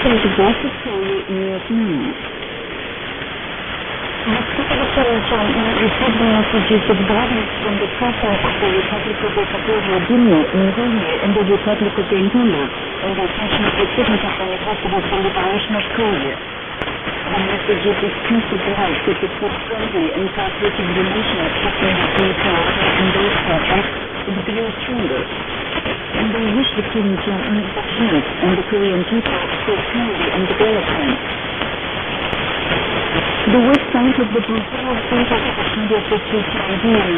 State Gulf of Korea news now. The Secretary Chong received the messages of guidance from the President of the Republic of Equatorial Guinea, Mongolia, and the Republic of Angola on the occasion of the 70th anniversary of the liberation of Korea. The messages expressed the delight that the friendly and cooperative relations between the two countries and those countries would grow stronger. And they wish the King Jong-un health and the Korean people prosperity and development. The website of the Brazil Center for the 20th Century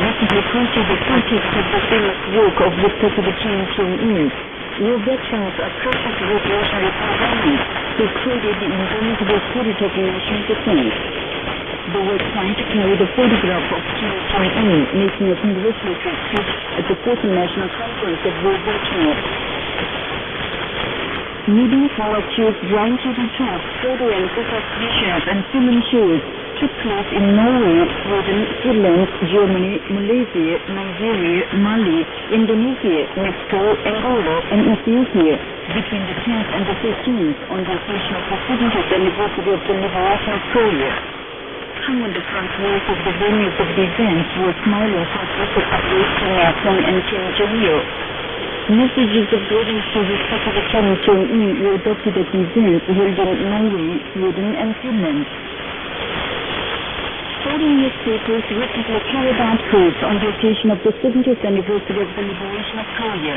recently posted the context of the famous work of Dictator Kim Jong-un, where veterans are perfect revolutionary programming who created the indomitable spirit of national defense. The website carried a photograph of Kim Jong-un making a congratulatory speech at the 4th National Conference of War Veterans. Meetings for lectures, blind table talks, photo and photo exhibitions, and film shows took place in Norway, Sweden, Finland, Germany, Malaysia, Nigeria, Mali, Indonesia, Mexico, Angola, and Ethiopia between the 10th and the 15th on the occasion of the 70th anniversary of the liberation of Korea. Hung on the front walls of the venues of the events were smiling portraits of Kim Il-sung and Kim Jong-il. Messages of greetings to respected Kim Jong-un were adopted at the events held in Norway, Sweden, and Finland. Foreign newspapers recently carried articles on the occasion of the 70th anniversary of the liberation of Korea.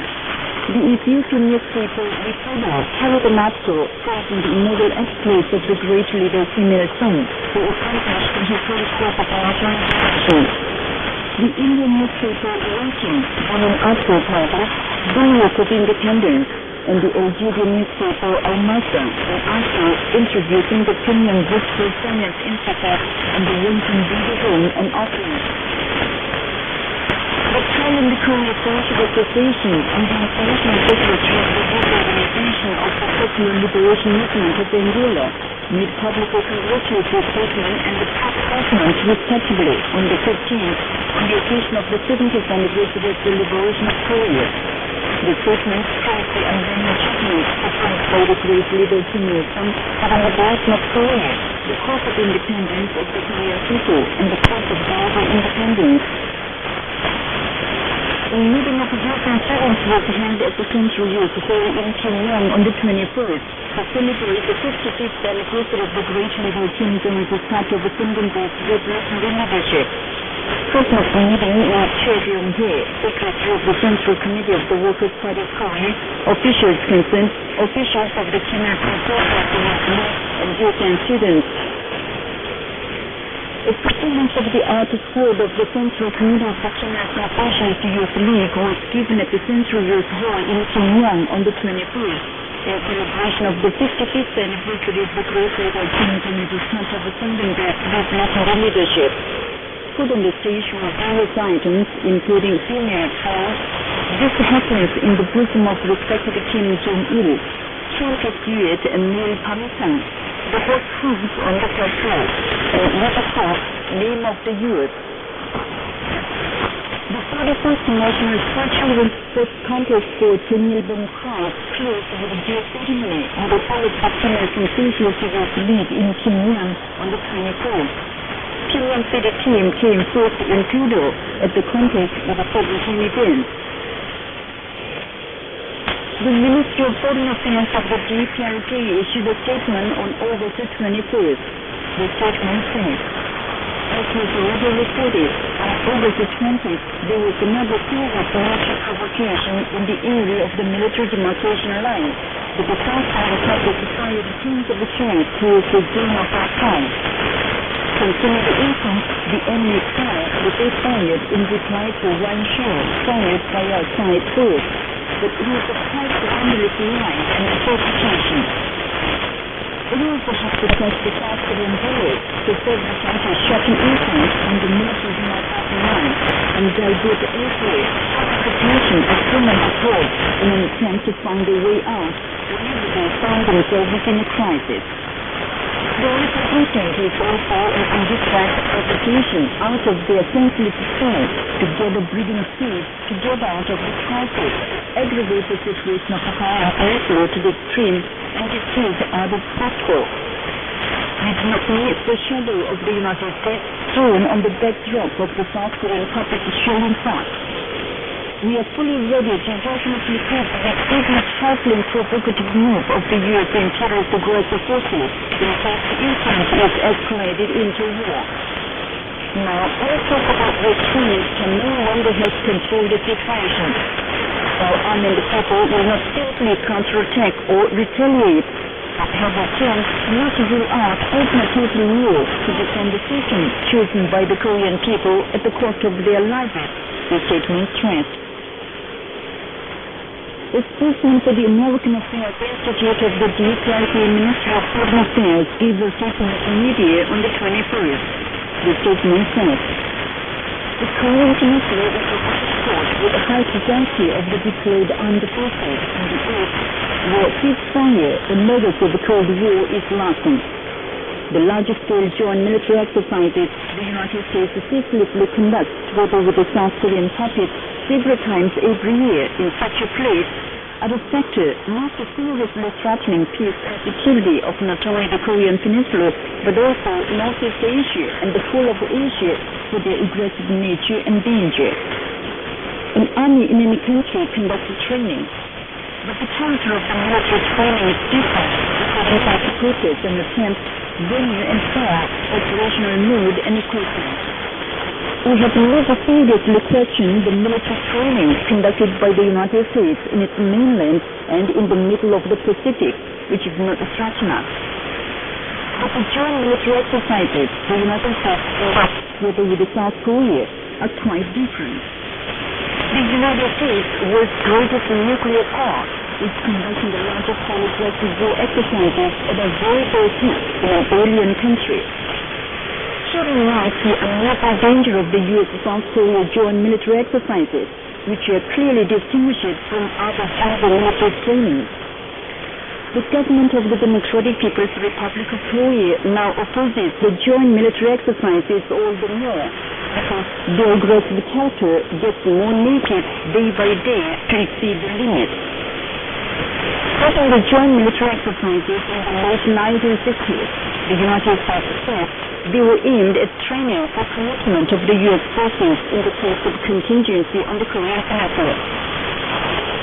The Ethiopian newspaper Reporter carried an article praising the immortal exploits of the great leader Kim Il-sung, who accomplished in his first step of national liberation. The Indian newspaper Ranking ran an article titled Bulwark of Independence, and the Algerian newspaper Al-Masa an article introducing the Kenyan Visible Finance Institute and the Ranking Video Home and Office. The trial in the Korea Friendship Association and the International Secretary of the World Organization of the Popular Liberation Movement of Angola made public a congratulatory statement and a press statement respectively on the 15th on the occasion of the 70th anniversary of the liberation of Korea. The statement praised the unwavering achievements performed by the great leader Kim Il-sung for the liberation of Korea, the cause of independence of the Korean people, and the cause of global independence. A meeting of youth and students was held at the Central Youth Hall in Pyongyang on the 21st to celebrate the 55th anniversary of the great leader Kim Jong-un's start of ascendant-based revolutionary leadership. Person of the meeting was Choi Byung-hye, Secretary of the Central Committee of the Workers' Party of Korea, officials concerned, officials of the Kim Il-sung Society, and youth and students. A performance of the artist code of the Central Committee of the Kim Il-sung Socialist Youth League was given at the Central Youth Hall in Pyongyang on the 21st, in celebration of the 55th anniversary of the great leader Kim Jong-un's start of ascendant-based revolutionary leadership. Put on the stage were various items, including female songs. This happens in the bosom of respected Kim Jong-il, trumpet duet and male parmesan. The host foods on the plateau, and with of course, name of the youth. The 41st National School Children's Sports Contest for Twente Cross closed with a due ceremony and the followed by Kim Il-sung Socialist Youth League in Pyongyang on the 24th. Pyongyang City team came fourth in judo at the contest with a 17 events. The Ministry of Foreign Affairs of the DPRK issued a statement on August 21st. The statement said, as was already reported, on August 20th, there was another serious military provocation in the area of the military demarcation line, but the South Side attackers fired tens of shells towards the zone of our time. Concerning the incident, the enemy fired, but they fired in reply to one shell fired by our side force, but it was a quite boundless line and a fortification. It also has to test the faster than bullets to serve the country shocking incident on the military demarcation line and divert the airways out of the nation as soon as abroad in an attempt to find a way out whenever they found themselves in a crisis. The intent is also an undisguised application out of their senseless desire to gather breeding seeds to get out of the crisis, aggravate the situation of the Korean Peninsula to the extreme, and deceive other possible. We do not need the shadow of the United States thrown on the backdrop of the South Korean puppet shelling fast. We are fully ready to definitely prove that even a sharply provocative move of the U.S. imperial aggressive forces in fact intent is escalated into war. Now, let's talk about the extremists can no longer help control the situation. Our armed people will not simply counterattack or retaliate, but have a chance not to rule out open total war to defend the system chosen by the Korean people at the cost of their lives, the statement stressed. A spokesman for the American Affairs Institute of the DPRK Ministry of Foreign Affairs gave a statement to media on the 21st. The statement said, "The Korean Peninsula is a sport with a high capacity of the deployed armed forces in the east, where ceasefire, the measures of the Cold War, is lasting. The largest-scale joint military exercises the United States ceaselessly conducts together with the South Korean puppet several times every year in such a place are a factor not seriously threatening peace and security of not only the Korean Peninsula but also Northeast Asia and the whole of Asia for their aggressive nature and danger. An army in any country conducts training, but the character of the military training is different according to the purpose and attempt, venue and style, operational mode and equipment. We have never seriously questioned the military training conducted by the United States in its mainland and in the middle of the Pacific, which is not threatening us. But the joint military exercises the United States conducts together with South Korea are quite different. The United States, world's greatest nuclear power, is conducting the largest aggressive war exercises at a very low peak in an alien country. Shooting out the unusual danger of the U.S.-South Korea joint military exercises, which are clearly distinguished from other general military trainings. The government of the Democratic People's Republic of Korea now opposes the joint military exercises all the more, because their aggressive character gets more naked day by day to exceed the limits. Starting the joint military exercises in the late 1960s, the United States said they were aimed at training for commitment of the U.S. forces in the case of contingency on the Korean Peninsula.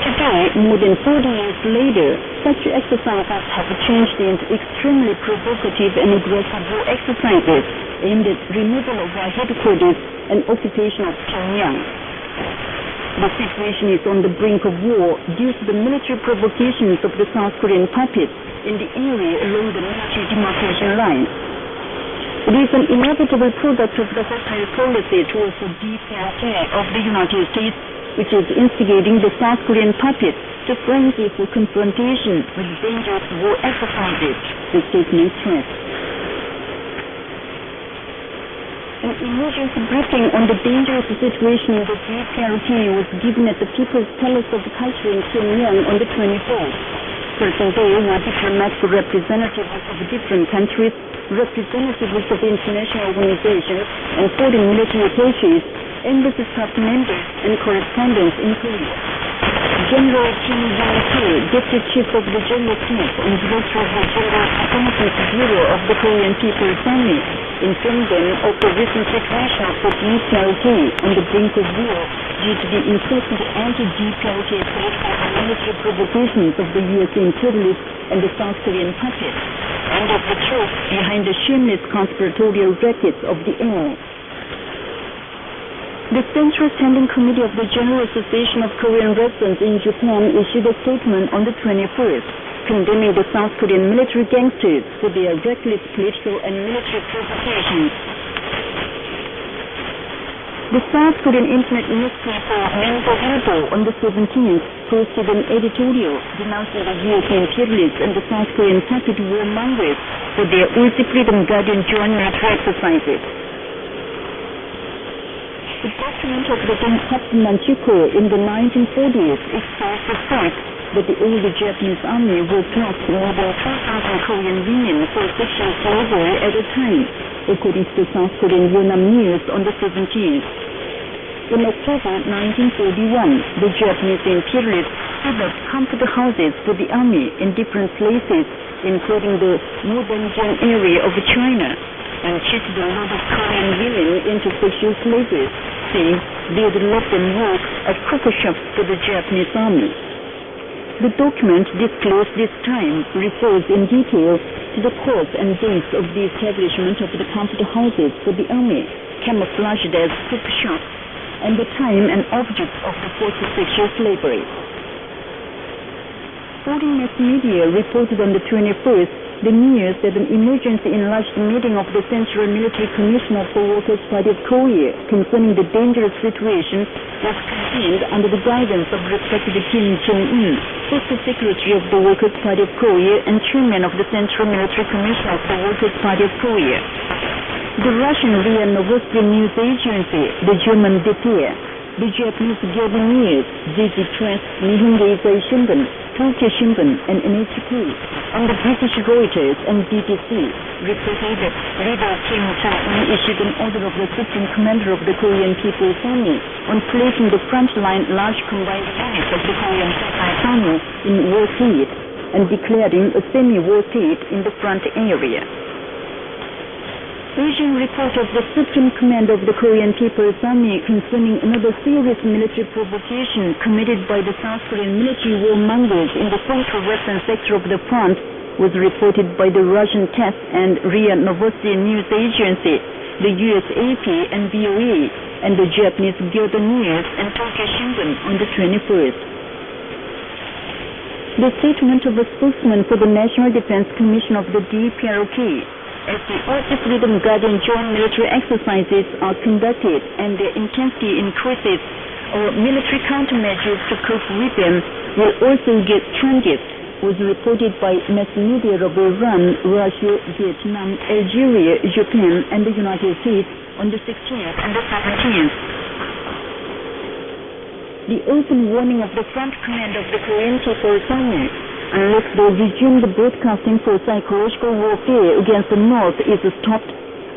Today, more than 40 years later, such exercises have changed into extremely provocative and aggressive war exercises aimed at removal of our headquarters and occupation of Pyongyang. The situation is on the brink of war due to the military provocations of the South Korean puppets in the area along the military demarcation lines. It is an inevitable product of the hostile policy towards the DPRK of the United States, which is instigating the South Korean puppets to frenzy for confrontation with dangerous war exercises, the statement stressed. An emergency briefing on the dangerous situation in the DPRK was given at the People's Palace of Culture in Pyongyang on the 24th. Present day were diplomats, representatives of different countries, representatives of international organizations, and foreign military attaches, embassy staff members, and correspondents in Korea. General Kim Yong-sil, Deputy Chief of the General Staff and Director of the General Reconnaissance Bureau of the Korean People's Army, informed them of the recent situation of the DPRK on the brink of war due to the incessant anti-DPRK political and military provocations of the U.S. imperialists and the South Korean puppets, and of the truth behind the shameless conspiratorial rackets of the enemy. The Central Standing Committee of the General Association of Korean Residents in Japan issued a statement on the 21st, condemning the South Korean military gangsters for their reckless political and military provocations. The South Korean internet newspaper Menzo Ilbo on the 17th posted an editorial denouncing the U.S. imperialists and the South Korean puppet warmongers for their ultra-freedom guardian joint military exercises. The document of the Captain Manchukuo in the 1940s exposed the fact that the older Japanese army was lost more than 2,000 Korean women for sexual slavery at a time, according to the South Korean Yonhap News on the 17th. In October 1941, the Japanese imperialists set up comfort houses for the army in different places, including the Mudanjiang area of China, and cheated a lot of Korean women into sexual slavery, saying they would let them work at cooker shops for the Japanese army. The document disclosed this time refers in detail to the cause and dates of the establishment of the comfort houses for the army, camouflaged as cooker shops, and the time and objects of the forced sexual slavery. Foreign mass media reported on the 21st the news that an emergency enlarged meeting of the Central Military Commission of the Workers' Party of Korea concerning the dangerous situation was convened under the guidance of respected Kim Jong-un, First Secretary of the Workers' Party of Korea and Chairman of the Central Military Commission of the Workers' Party of Korea. The Russian RIA Novosti News Agency, the German DPA, the Japanese Gildan News, JG Press, Nihongo Shimbun, Tokyo Shimbun, and NHK, and the British Reuters and BBC reported that Leader Kim Jong-un issued an order of the Supreme Commander of the Korean People's Army on placing the frontline large combined units of the Korean Army in war state and declaring a semi-war state in the front area. Urgent report of the Supreme Commander of the Korean People's Army concerning another serious military provocation committed by the South Korean military warmongers in the central western sector of the front was reported by the Russian TASS and RIA Novosti News Agency, the US AP and VOA, and the Japanese Gildan News and Tokyo Shimbun on the 21st. The statement of a spokesman for the National Defense Commission of the DPRK, as the Orchid Rhythm Guardian joint military exercises are conducted and their intensity increases, our military countermeasures to cope with them will also get strongest, was reported by mass media of Iran, Russia, Vietnam, Algeria, Japan, and the United States on the 16th and the 17th. The open warning of the front command of the Korean People's Army, unless they resume the broadcasting for psychological warfare against the North is stopped,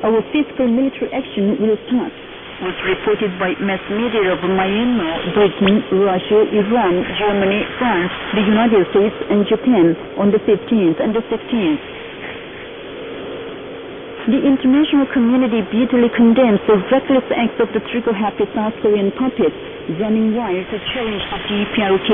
our physical military action will start, was reported by mass media of Myanmar, Britain, Russia, Iran, Germany, France, the United States, and Japan on the 15th and the 16th. The international community bitterly condemns the reckless acts of the trigger-happy South Korean puppets running wild to challenge the DPRK.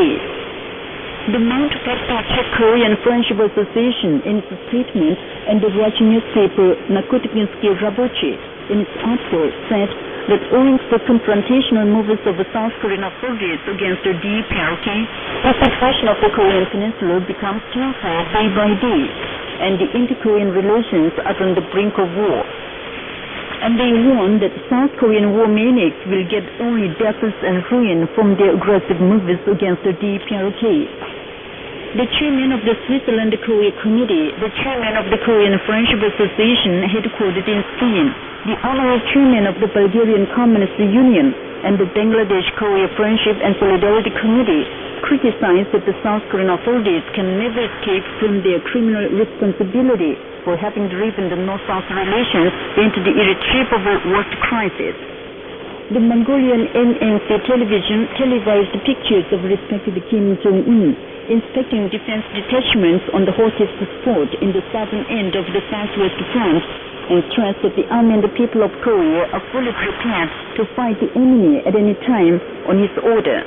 The Mount Czech Korean Friendship Association in its statement and the Russian newspaper Narkotikinsky Rabochi in its article said that owing to the confrontational movements of the South Korean authorities against the DPRK, the situation of the Korean Peninsula becomes tougher day by day, and the inter-Korean relations are on the brink of war. And they warn that South Korean war maniacs will get only deaths and ruin from their aggressive movements against the DPRK. The chairman of the Switzerland-Korea Committee, the chairman of the Korean Friendship Association headquartered in Spain, the honorary chairman of the Bulgarian Communist Union, and the Bangladesh Korea Friendship and Solidarity Committee criticized that the South Korean authorities can never escape from their criminal responsibility for having driven the North-South relations into the irretrievable worst crisis. The Mongolian NNC television televised pictures of respected Kim Jong-un inspecting defense detachments on the hottest spot in the southern end of the southwest front and stressed that the army and the people of Korea are fully prepared to fight the enemy at any time on his order.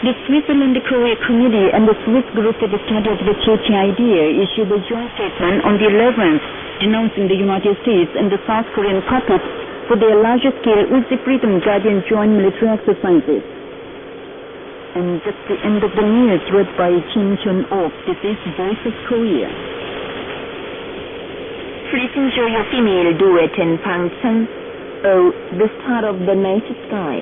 The Switzerland-Korea Committee and the Swiss Group for the Study of the Treaty Idea issued a joint statement on the 11th denouncing the United States and the South Korean puppets for their larger-scale Uzi Freedom Guardian joint military exercises. And that's the end of the news read by Kim Chun-ok. This is Voice of Korea. Please enjoy your female duet and function. Oh, the star of the night sky.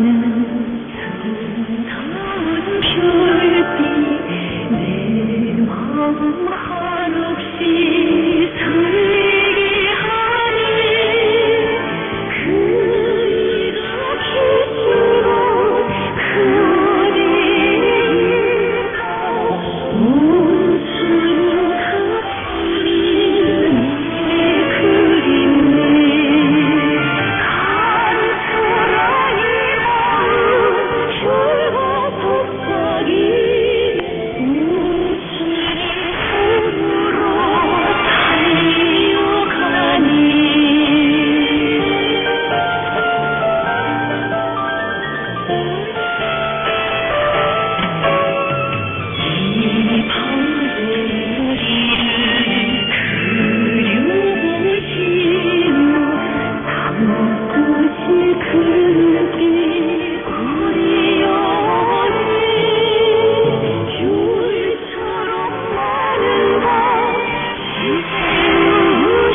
나는 수다운 별빛 내 마음 한없이 설레게 하네. 그이가 계시고 그대가 온순히 가버린 내 그림네. 간절한 이 마음 혈과 속삭이 온순히 서로 달려가니. 이 밤새 우리를 그려보시며 밤꽃이 그르게 거리어오네. 귤처럼 많은 밤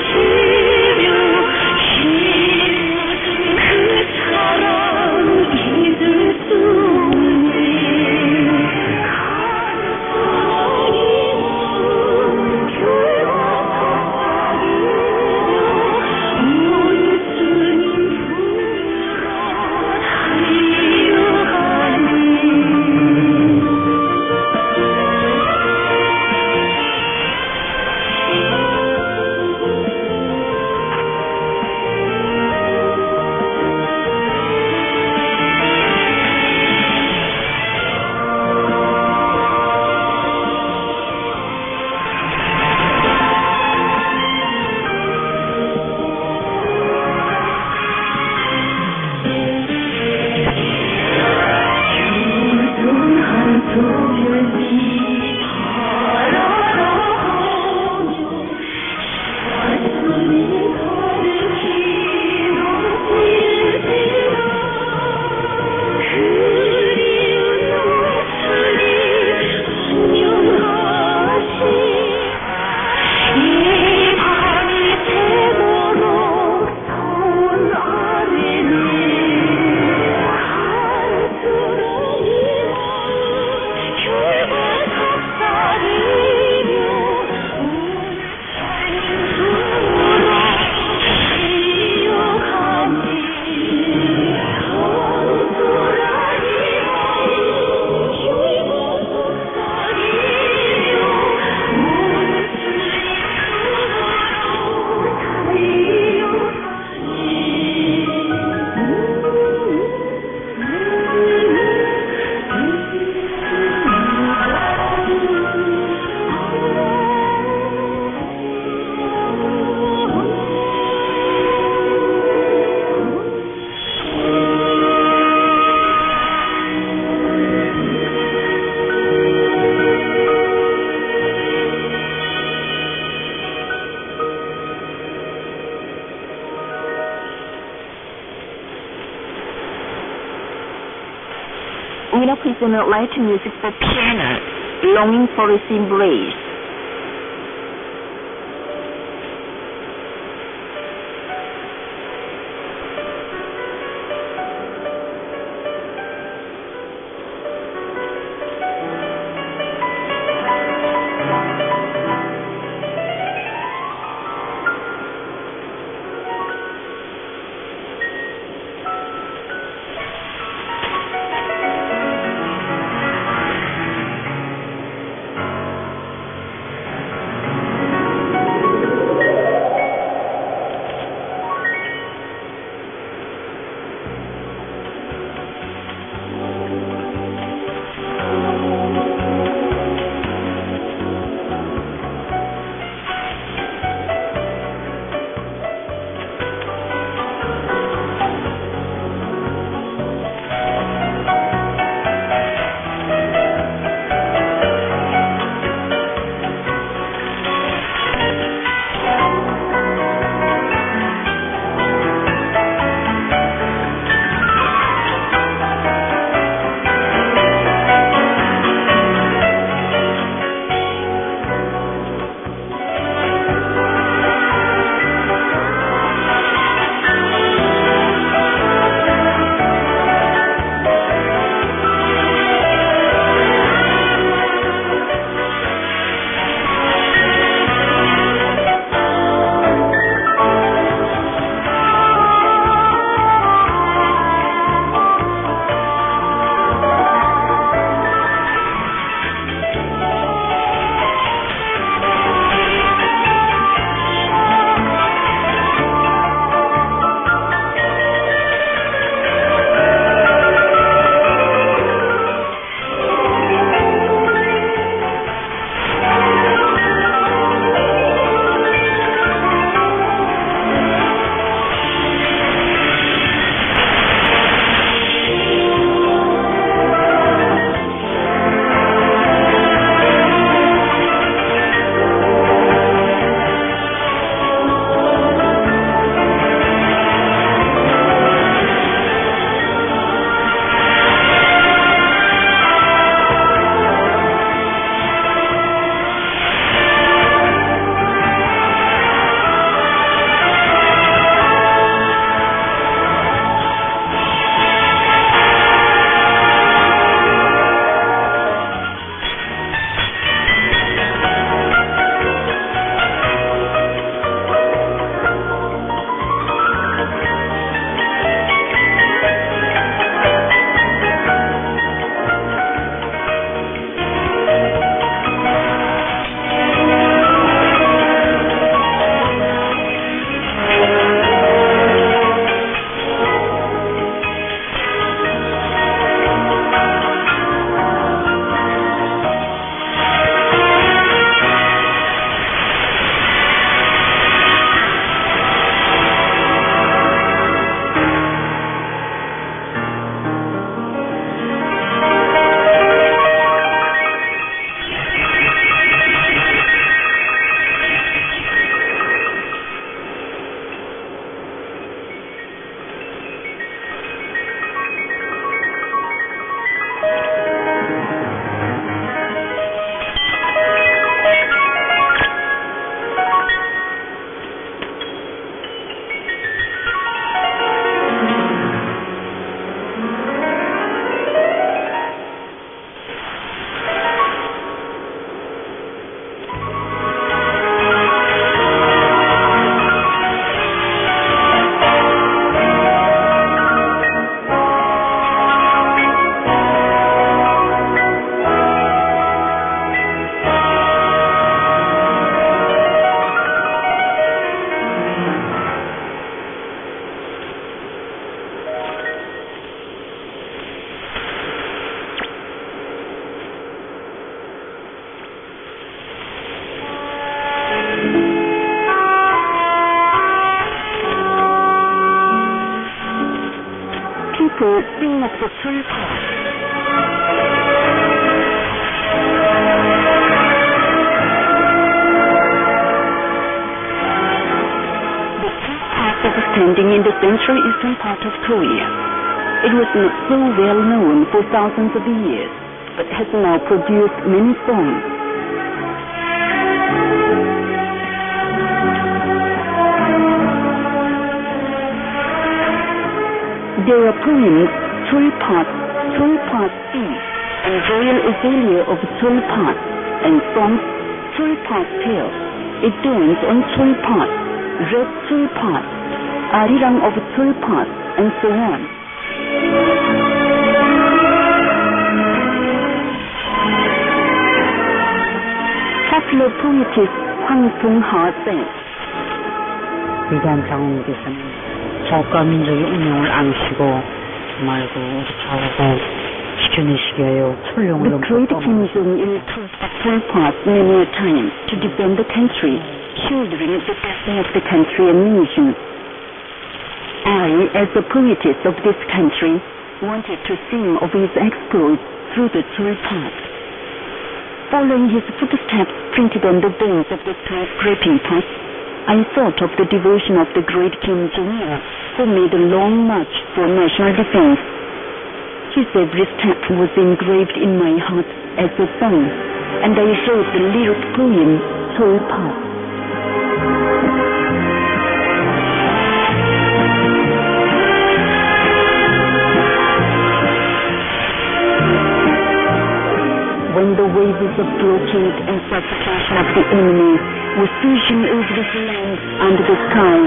지새우시며 힘든 그 사랑 잊을 수 없네. We now present light music for piano, Longing for His Embrace. people sing of the Tulpas. Standing in the central eastern part of Korea. It was not so well known for thousands of years, but has now produced many songs. There are poems, Tulpas, Tulpas Sea, and Royal Azalea of Tulpas, and songs, Tulpas Tale. It dawns on Tulpas, Red Tulpas, Arirang of Tulpas, and so on. Popular poetess Hwang Sung-ha said, 위대한 장군께서는 자국과 민족의 운명을 안으시고 정말 우리 자국을 지켜내시기 위하여 철룡을 The great Kim Jong-il crossed the Tulpas many a time to defend the country, shouldering the destiny of the country and nation. I, as a poetess of this country, wanted to sing of his exploits through the Tulpas. Following his footsteps printed on the bones of the 12 scraping pots, I thought of the devotion of the great Kim Jong-il, who made a long march for national defense. His every step was engraved in my heart as a song, and I wrote the lyric poem, Tulpas. When the waves of blockade and suffocation of the enemy were surging over this land under the sky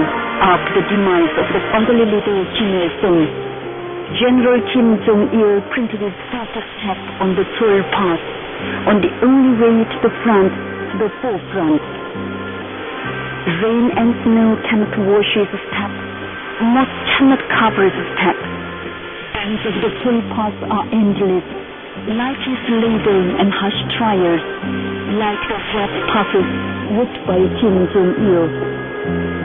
after the demise of the fatherly little Kim Il-sung, General Kim Jong-il printed his first step on the Tulpas, on the only way to the front, to the forefront. Rain and snow cannot wash his steps, moss cannot cover his steps. Bands of the Tulpas are endless, like his labor and harsh trials, like the hot passes worked by Kim Jong-il.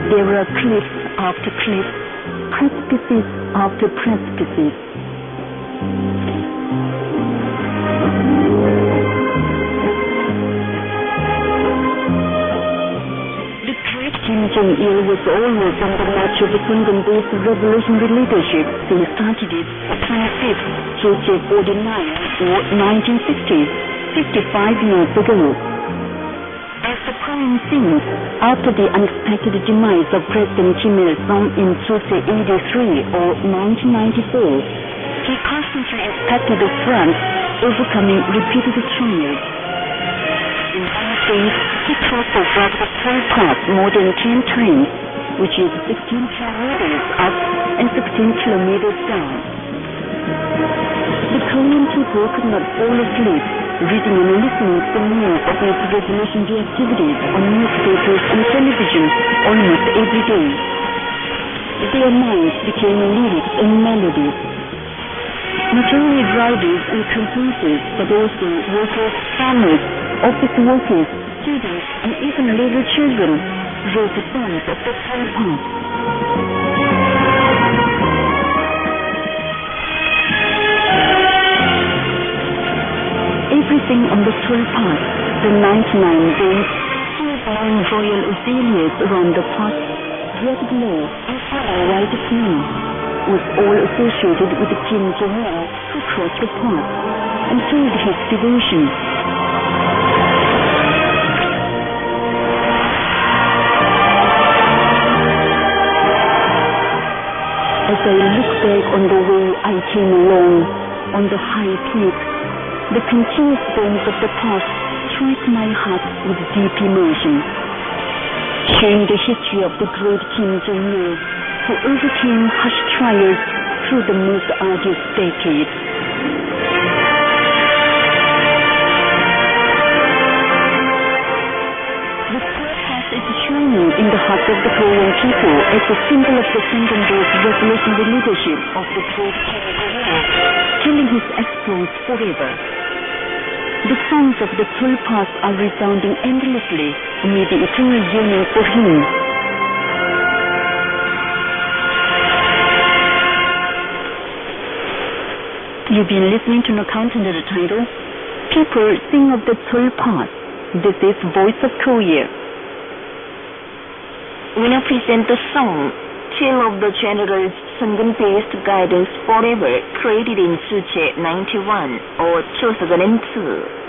There are cliffs after cliffs, precipices after precipices. The great Kim Jong-il was always on the march of Sungun-based revolutionary leadership. He started it on 25th July 49 or 1960s, 55 years ago. As the poem sings, after the unexpected demise of President Kim Il-sung in July 83 or 1994, he constantly inspected the front, overcoming repeated trials. In those days, he crossed over the Tulpas more than 10 times, which is 16 kilometers up and 16 kilometers down. The Korean people could not fall asleep, reading and listening to the news of his revolutionary activities on newspapers and television almost every day. Their minds became lyrics and melodies. Not only writers and composers, but also workers, farmers, office workers, students, and even little children wrote the songs of the Tulpas. Everything on the Tulpas, the 99 days, full-blown royal azaleas around the pot, red glow and flower white snow, was all associated with the Kim Jong-il who crossed the pot and showed his devotion. As I look back on the way I came along, on the high peak, the continuous bones of the past strike my heart with deep emotion, showing the history of the great Kim Jong-il, who overcame harsh trials through the most arduous decades. The Tulpas is shining in the hearts of the Korean people as a symbol of the Sungun-based revolutionary leadership of the great Kim Jong-il, telling his exploits forever. The songs of the Tulpas are resounding endlessly amid the eternal yearning for him. You've been listening to an account under the title, People Sing of the Seoul Past. This is Voice of Korea. We now present the song, Tale of the General's Sungun-based Guidance Forever, created in Suche 91, or Choseganen 2.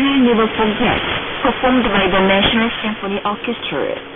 I'll Never Forget, performed by the National Symphony Orchestra.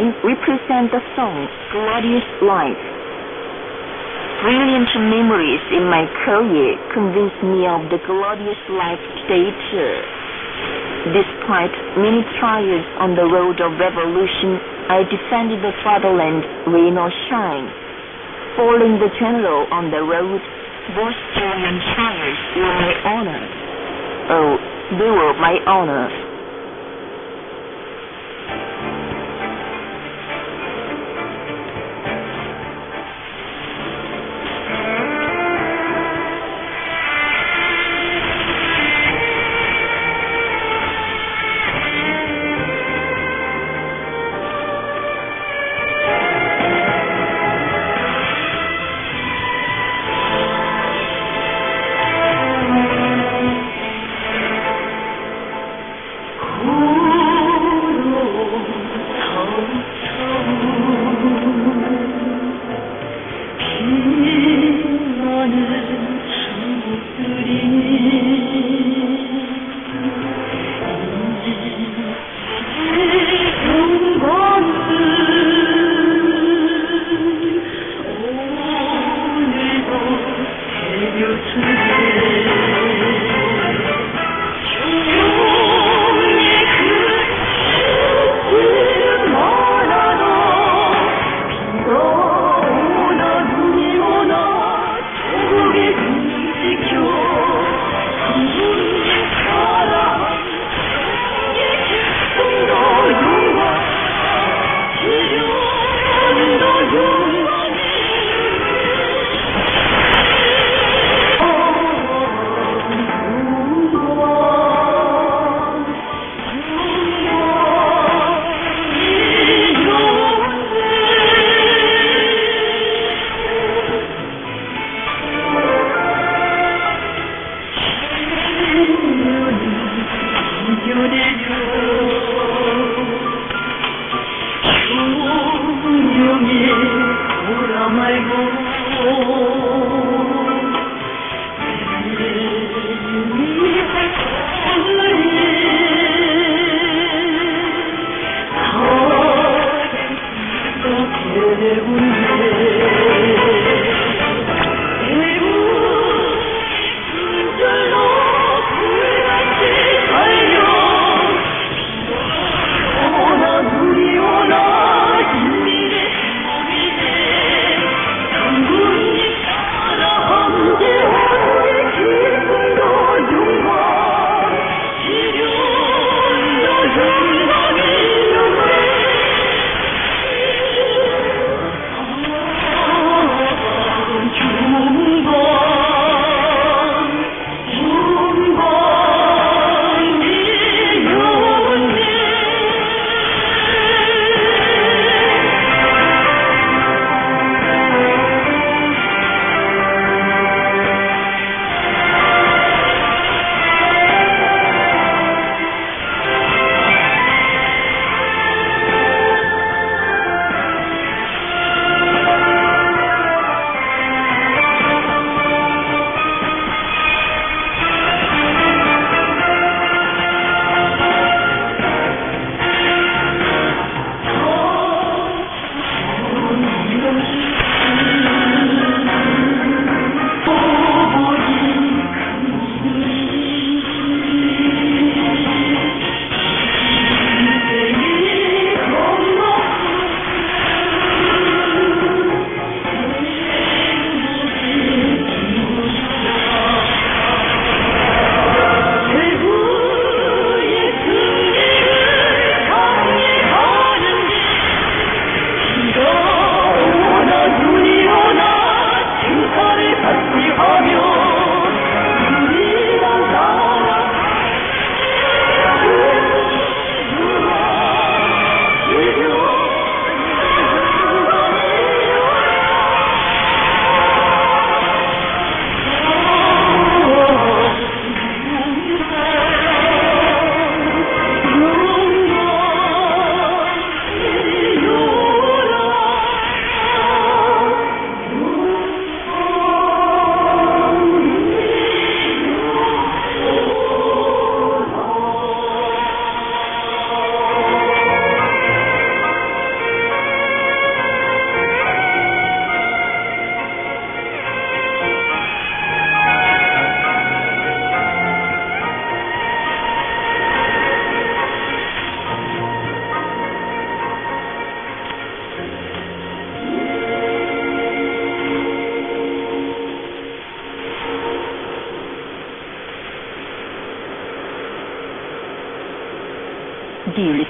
line represents the song Glorious Life. Brilliant memories in my career convince me of the glorious life today too. Despite many trials on the road of revolution, I defended the fatherland, rain or shine. Following the general on the road, both joy and trials were my honor. Oh, they were my honor.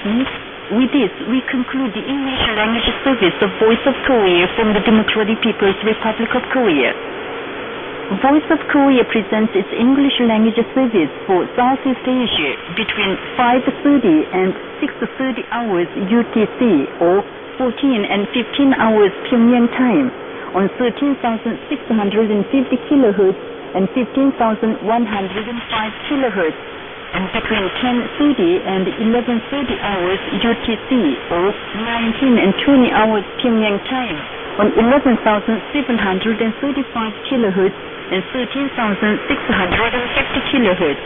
listeners. With this, we conclude the English language service of Voice of Korea from the Democratic People's Republic of Korea. Voice of Korea presents its English language service for Southeast Asia between 5:30 and 6:30 hours UTC or 14 and 15 hours Pyongyang time on 13,650 kHz and 15,105 kHz, and between 10:30 and 11:30 hours UTC or 19 and 20 hours Pyongyang time on 11,735 kHz and 13,650 kHz.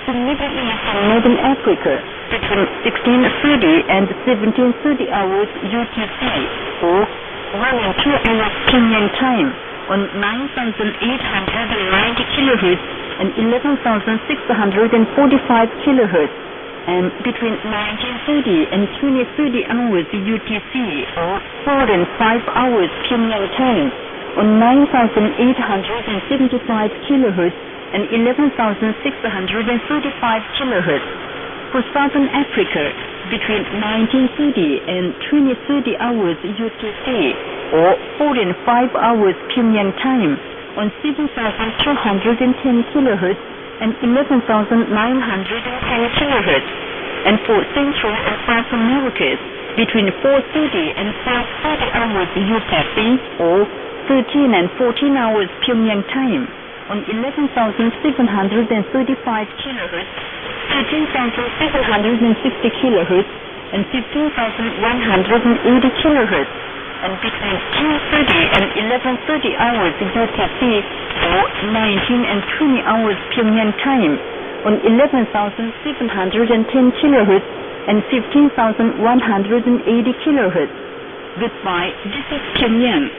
The Middle East and Northern Africa between 16:30 and 17:30 hours UTC or 1 and 2 hours Pyongyang time on 9,890 kHz and 11,645 kHz, and between 19:30 and 20:30 hours UTC or 4 and 5 hours Pyongyang time on 9,875 kHz and 11,635 kHz. For Southern Africa, between 19:30 and 20:30 hours UTC or 4 and 5 hours Pyongyang time on 7,210 kHz and 11,910 kHz. And for Central and South Americas, between 4:30 and 5:30 hours UTC or 13 and 14 hours Pyongyang time on 11,735 kHz, 13,760 kHz, and 15,180 kHz, and between 10:30 and 11:30 hours UTC or 19 and 20 hours Pyongyang time on 11,710 kHz and 15,180 kHz. Goodbye, this is Pyongyang.